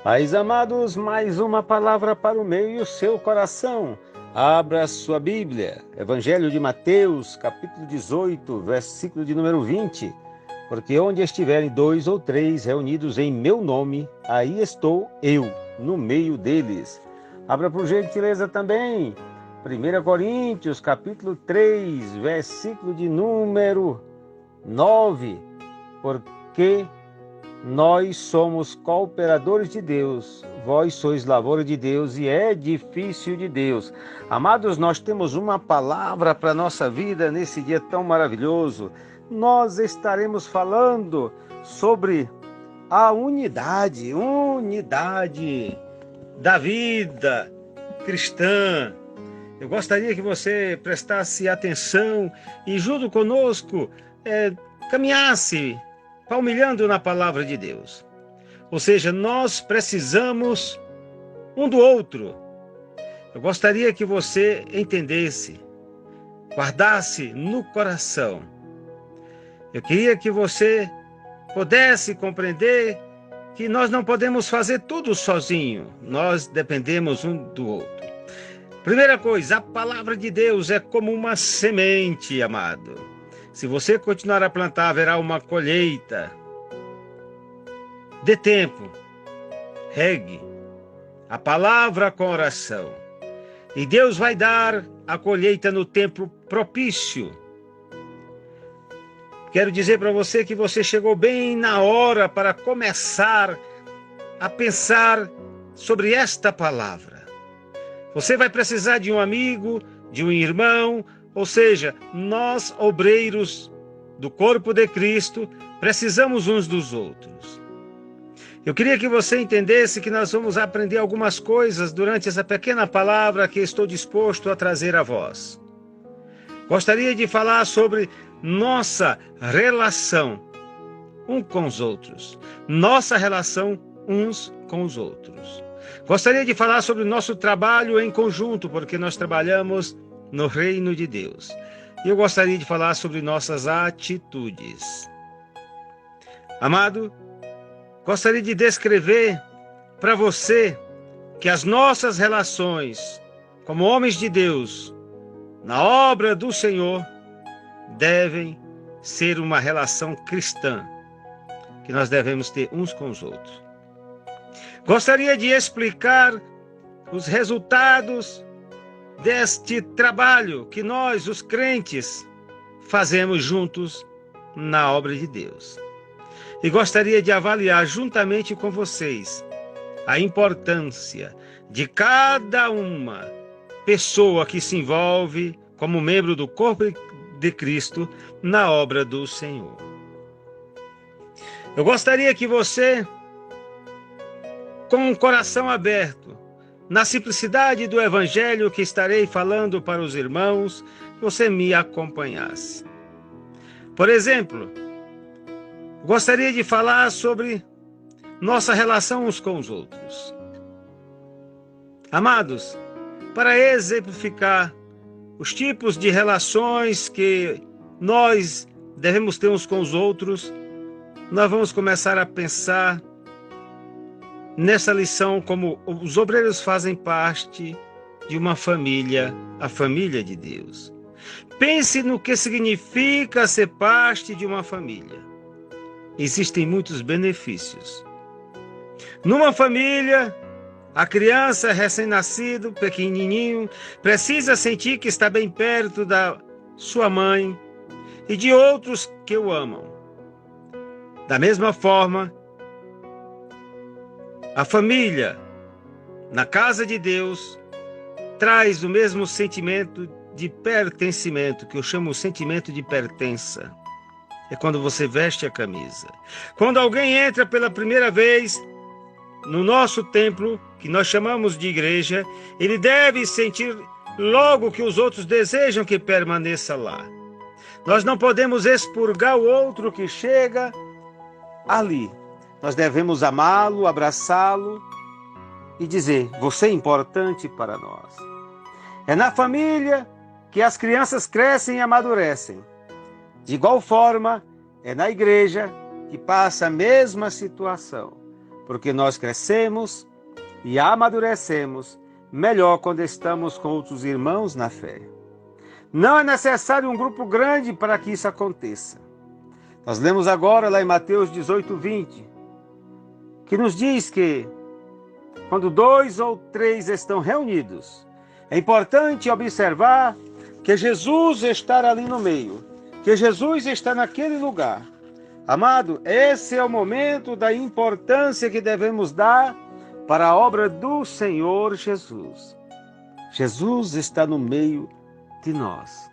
Pais amados, mais uma palavra para o meu e o seu coração. Abra sua Bíblia, Evangelho de Mateus, capítulo 18, versículo de número 20. Porque onde estiverem 2 ou 3 reunidos em meu nome, aí estou eu, no meio deles. Abra por gentileza também, 1 Coríntios, capítulo 3, versículo de número 9. Porque nós somos cooperadores de Deus, vós sois lavoura de Deus e edifício de Deus. Amados, nós temos uma palavra para a nossa vida nesse dia tão maravilhoso. Nós estaremos falando sobre a unidade da vida cristã. Eu gostaria que você prestasse atenção e junto conosco caminhasse palmilhando na palavra de Deus. Ou seja, nós precisamos um do outro. Eu gostaria que você entendesse, guardasse no coração. Eu queria que você pudesse compreender que nós não podemos fazer tudo sozinho. Nós dependemos um do outro. Primeira coisa, a palavra de Deus é como uma semente, amado. Se você continuar a plantar, haverá uma colheita. Dê tempo, regue a palavra com oração. E Deus vai dar a colheita no tempo propício. Quero dizer para você que você chegou bem na hora para começar a pensar sobre esta palavra. Você vai precisar de um amigo, de um irmão, ou seja, nós, obreiros do corpo de Cristo, precisamos uns dos outros. Eu queria que você entendesse que nós vamos aprender algumas coisas durante essa pequena palavra que estou disposto a trazer a vós. Gostaria de falar sobre nossa relação uns com os outros. Nossa relação uns com os outros. Gostaria de falar sobre o nosso trabalho em conjunto, porque nós trabalhamos no reino de Deus. E eu gostaria de falar sobre nossas atitudes. Amado, gostaria de descrever para você que as nossas relações como homens de Deus, na obra do Senhor, devem ser uma relação cristã, que nós devemos ter uns com os outros. Gostaria de explicar os resultados deste trabalho que nós, os crentes, fazemos juntos na obra de Deus. E gostaria de avaliar juntamente com vocês a importância de cada uma pessoa que se envolve como membro do corpo de Cristo na obra do Senhor. Eu gostaria que você, com o coração aberto, na simplicidade do Evangelho que estarei falando para os irmãos, você me acompanhasse. Por exemplo, gostaria de falar sobre nossa relação uns com os outros. Amados, para exemplificar os tipos de relações que nós devemos ter uns com os outros, nós vamos começar a pensar nessa lição como os obreiros fazem parte de uma família, a família de Deus. Pense no que significa ser parte de uma família. Existem muitos benefícios. Numa família, a criança recém-nascido, pequenininho, precisa sentir que está bem perto da sua mãe e de outros que o amam. Da mesma forma, a família, na casa de Deus, traz o mesmo sentimento de pertencimento, que eu chamo o sentimento de pertença. É quando você veste a camisa. Quando alguém entra pela primeira vez no nosso templo, que nós chamamos de igreja, ele deve sentir logo que os outros desejam que permaneça lá. Nós não podemos expurgar o outro que chega ali. Nós devemos amá-lo, abraçá-lo e dizer: você é importante para nós. É na família que as crianças crescem e amadurecem. De igual forma, é na igreja que passa a mesma situação. porque nós crescemos e amadurecemos melhor quando estamos com outros irmãos na fé. Não é necessário um grupo grande para que isso aconteça. Nós lemos agora lá em Mateus 18:20, que nos diz que quando 2 ou 3 estão reunidos, é importante observar que Jesus está ali no meio, que Jesus está naquele lugar. Amado, esse é o momento da importância que devemos dar para a obra do Senhor Jesus. Jesus está no meio de nós.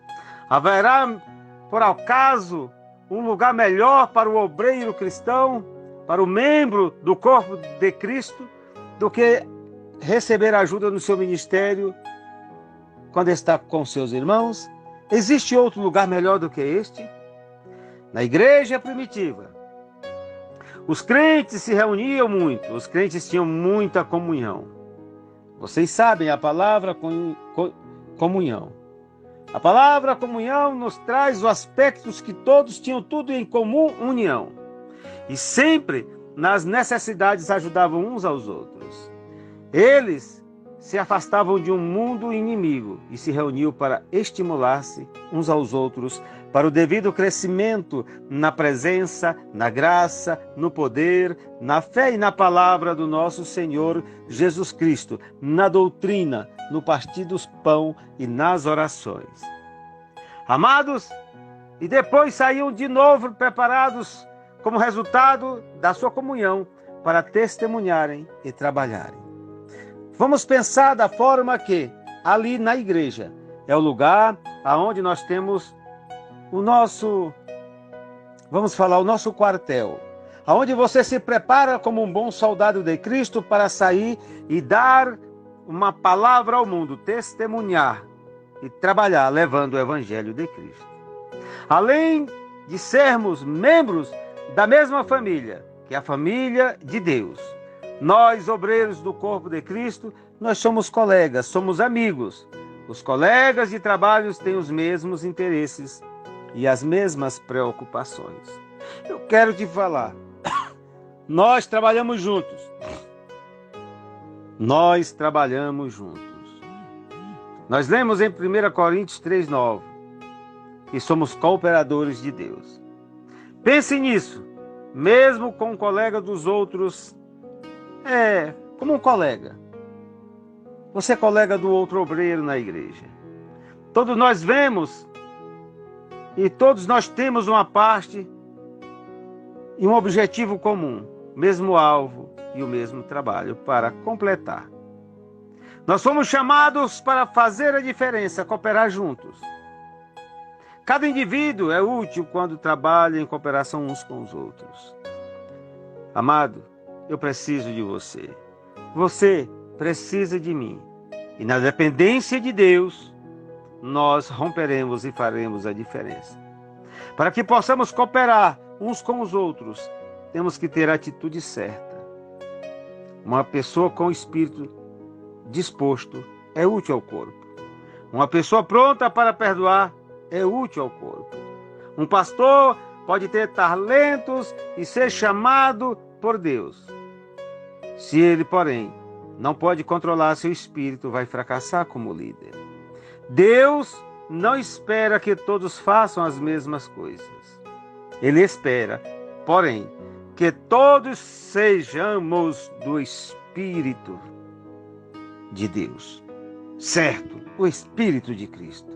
Haverá, por acaso, um lugar melhor para o obreiro cristão, para o membro do corpo de Cristo, do que receber ajuda no seu ministério quando está com seus irmãos? Existe outro lugar melhor do que este? Na igreja primitiva, os crentes se reuniam muito, os crentes tinham muita comunhão. Vocês sabem a palavra comunhão. A palavra comunhão nos traz os aspectos que todos tinham tudo em comum, união. E sempre nas necessidades ajudavam uns aos outros. Eles se afastavam de um mundo inimigo e se reuniam para estimular-se uns aos outros para o devido crescimento na presença, na graça, no poder, na fé e na palavra do nosso Senhor Jesus Cristo, na doutrina, no partir dos pão e nas orações. Amados, e depois saíam de novo preparados como resultado da sua comunhão para testemunharem e trabalharem. Vamos pensar da forma que ali na igreja é o lugar aonde nós temos o nosso quartel, aonde você se prepara como um bom soldado de Cristo para sair e dar uma palavra ao mundo, testemunhar e trabalhar levando o evangelho de Cristo. Além de sermos membros da mesma família, que é a família de Deus, nós, obreiros do corpo de Cristo, nós somos colegas, somos amigos. Os colegas de trabalho têm os mesmos interesses e as mesmas preocupações. Eu quero te falar, nós trabalhamos juntos. Nós trabalhamos juntos. Nós lemos em 1 Coríntios 3:9 que somos cooperadores de Deus. Pense nisso, mesmo com um colega dos outros, como um colega. Você é colega do outro obreiro na igreja. Todos nós vemos e todos nós temos uma parte e um objetivo comum, mesmo alvo e o mesmo trabalho para completar. Nós fomos chamados para fazer a diferença, cooperar juntos. Cada indivíduo é útil quando trabalha em cooperação uns com os outros. Amado, eu preciso de você. Você precisa de mim. E na dependência de Deus, nós romperemos e faremos a diferença. Para que possamos cooperar uns com os outros, temos que ter a atitude certa. Uma pessoa com o espírito disposto é útil ao corpo. Uma pessoa pronta para perdoar é útil ao corpo. Um pastor pode ter talentos e ser chamado por Deus. Se ele, porém, não pode controlar seu espírito, vai fracassar como líder. Deus não espera que todos façam as mesmas coisas. Ele espera, porém, que todos sejamos do Espírito de Deus. Certo? O Espírito de Cristo.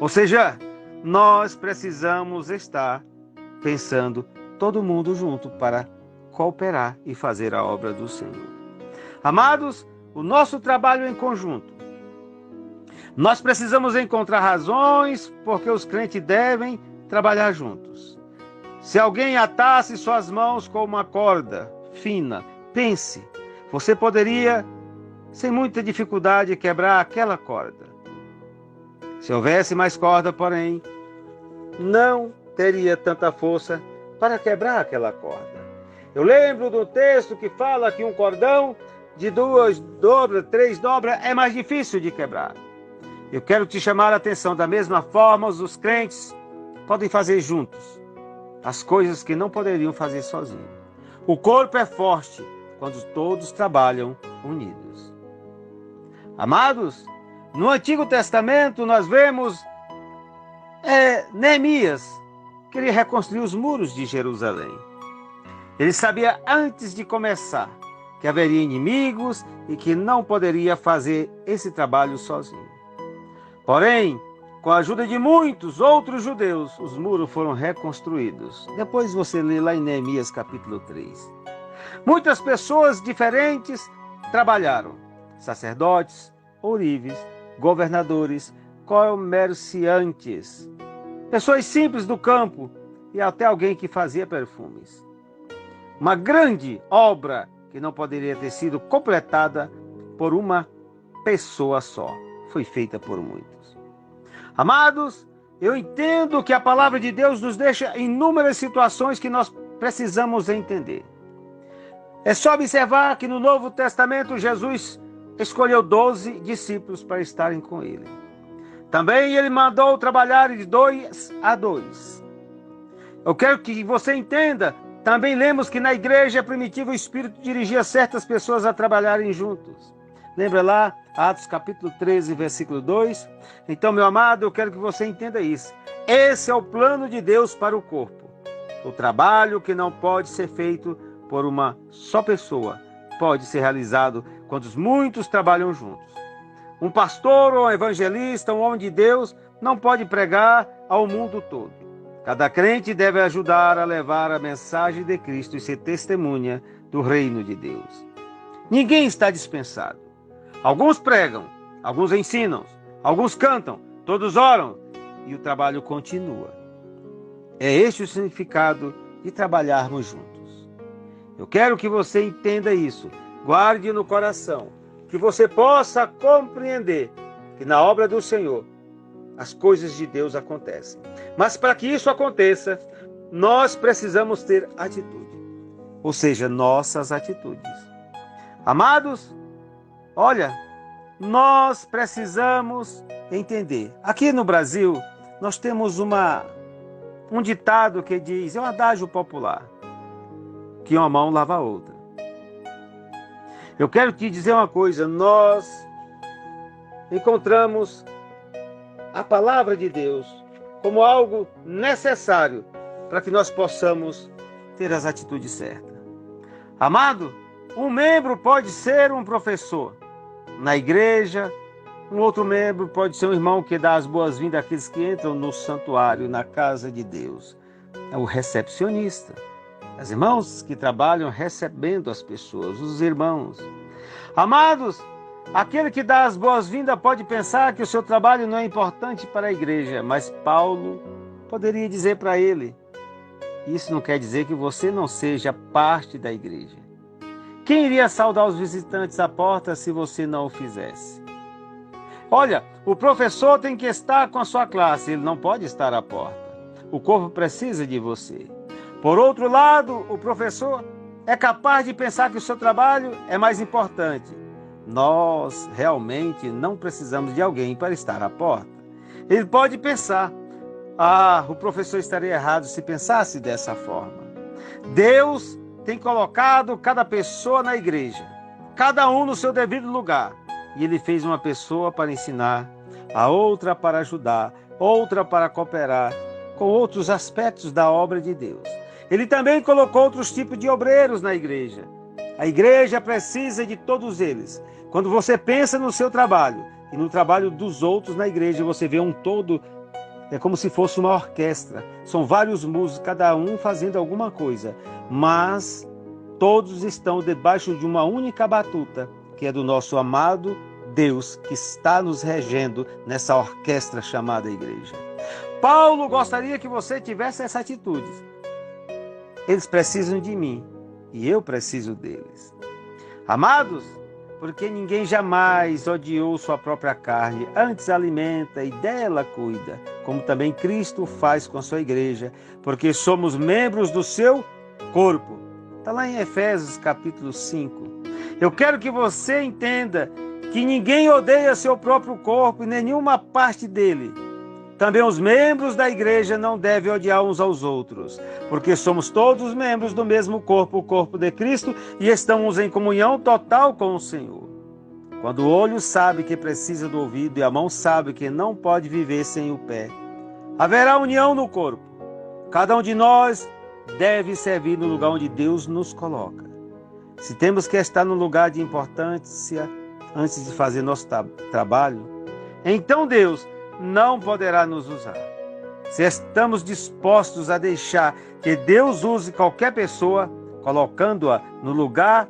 Ou seja, nós precisamos estar pensando todo mundo junto para cooperar e fazer a obra do Senhor. Amados, o nosso trabalho é em conjunto. Nós precisamos encontrar razões porque os crentes devem trabalhar juntos. Se alguém atasse suas mãos com uma corda fina, pense, você poderia, sem muita dificuldade, quebrar aquela corda. Se houvesse mais corda, porém, não teria tanta força para quebrar aquela corda. Eu lembro do texto que fala que um cordão de 2 dobras, 3 dobras, é mais difícil de quebrar. Eu quero te chamar a atenção, da mesma forma, os crentes podem fazer juntos as coisas que não poderiam fazer sozinhos. O corpo é forte quando todos trabalham unidos. Amados, no Antigo Testamento nós vemos Neemias queria reconstruir os muros de Jerusalém. Ele sabia antes de começar que haveria inimigos e que não poderia fazer esse trabalho sozinho. Porém, com a ajuda de muitos outros judeus, os muros foram reconstruídos. Depois você lê lá em Neemias capítulo 3. Muitas pessoas diferentes trabalharam. Sacerdotes, ourives, governadores, comerciantes, pessoas simples do campo e até alguém que fazia perfumes. Uma grande obra que não poderia ter sido completada por uma pessoa só. Foi feita por muitos. Amados, eu entendo que a palavra de Deus nos deixa inúmeras situações que nós precisamos entender. É só observar que no Novo Testamento Jesus escolheu 12 discípulos para estarem com ele. Também ele mandou trabalhar de 2 a 2. Eu quero que você entenda, também lemos que na igreja primitiva o Espírito dirigia certas pessoas a trabalharem juntos. Lembra lá, Atos capítulo 13, versículo 2? Então, meu amado, eu quero que você entenda isso. Esse é o plano de Deus para o corpo. O trabalho que não pode ser feito por uma só pessoa pode ser realizado quando os muitos trabalham juntos. Um pastor ou um evangelista, um homem de Deus, não pode pregar ao mundo todo. Cada crente deve ajudar a levar a mensagem de Cristo e ser testemunha do reino de Deus. Ninguém está dispensado. Alguns pregam, alguns ensinam, alguns cantam, todos oram e o trabalho continua. É este o significado de trabalharmos juntos. Eu quero que você entenda isso, guarde no coração, que você possa compreender que na obra do Senhor as coisas de Deus acontecem. Mas para que isso aconteça, nós precisamos ter atitude, ou seja, nossas atitudes. Amados, olha, nós precisamos entender. Aqui no Brasil, nós temos um ditado que diz, é um adágio popular, que uma mão lava a outra. Eu quero te dizer uma coisa, nós encontramos a palavra de Deus como algo necessário para que nós possamos ter as atitudes certas. Amado, um membro pode ser um professor na igreja, um outro membro pode ser um irmão que dá as boas-vindas àqueles que entram no santuário, na casa de Deus. É o recepcionista. Os irmãos que trabalham recebendo as pessoas, os irmãos. Amados, aquele que dá as boas-vindas pode pensar que o seu trabalho não é importante para a igreja, mas Paulo poderia dizer para ele, isso não quer dizer que você não seja parte da igreja. Quem iria saudar os visitantes à porta se você não o fizesse? Olha, o professor tem que estar com a sua classe, ele não pode estar à porta. O corpo precisa de você. Por outro lado, o professor é capaz de pensar que o seu trabalho é mais importante. Nós realmente não precisamos de alguém para estar à porta. Ele pode pensar, o professor estaria errado se pensasse dessa forma. Deus tem colocado cada pessoa na igreja, cada um no seu devido lugar. E ele fez uma pessoa para ensinar, a outra para ajudar, outra para cooperar com outros aspectos da obra de Deus. Ele também colocou outros tipos de obreiros na igreja. A igreja precisa de todos eles. Quando você pensa no seu trabalho e no trabalho dos outros na igreja, você vê um todo, é como se fosse uma orquestra. São vários músicos, cada um fazendo alguma coisa, mas todos estão debaixo de uma única batuta, que é do nosso amado Deus, que está nos regendo nessa orquestra chamada igreja. Paulo gostaria que você tivesse essa atitude. Eles precisam de mim e eu preciso deles. Amados, porque ninguém jamais odiou sua própria carne, antes alimenta e dela cuida, como também Cristo faz com a sua igreja, porque somos membros do seu corpo. Está lá em Efésios capítulo 5. Eu quero que você entenda que ninguém odeia seu próprio corpo e nenhuma parte dele. Também os membros da igreja não devem odiar uns aos outros, porque somos todos membros do mesmo corpo, o corpo de Cristo, e estamos em comunhão total com o Senhor. Quando o olho sabe que precisa do ouvido e a mão sabe que não pode viver sem o pé, haverá união no corpo. Cada um de nós deve servir no lugar onde Deus nos coloca. Se temos que estar no lugar de importância antes de fazer nosso trabalho, então Deus não poderá nos usar. Se estamos dispostos a deixar que Deus use qualquer pessoa, colocando-a no lugar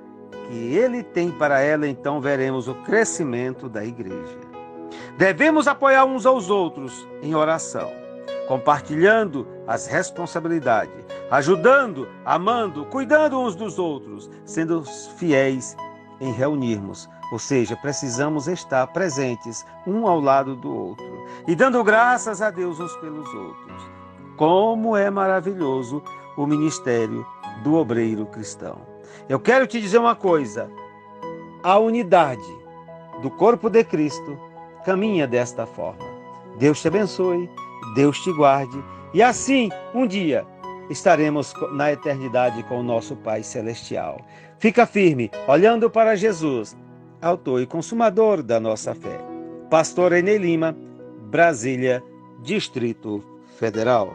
que Ele tem para ela, então veremos o crescimento da igreja. Devemos apoiar uns aos outros em oração, compartilhando as responsabilidades, ajudando, amando, cuidando uns dos outros, sendo fiéis em reunirmos. Ou seja, precisamos estar presentes um ao lado do outro e dando graças a Deus uns pelos outros. Como é maravilhoso o ministério do obreiro cristão. Eu quero te dizer uma coisa: a unidade do corpo de Cristo caminha desta forma. Deus te abençoe, Deus te guarde, e assim, um dia, estaremos na eternidade com o nosso Pai Celestial. Fica firme, olhando para Jesus, autor e consumador da nossa fé. Pastor Enei Lima, Brasília, Distrito Federal.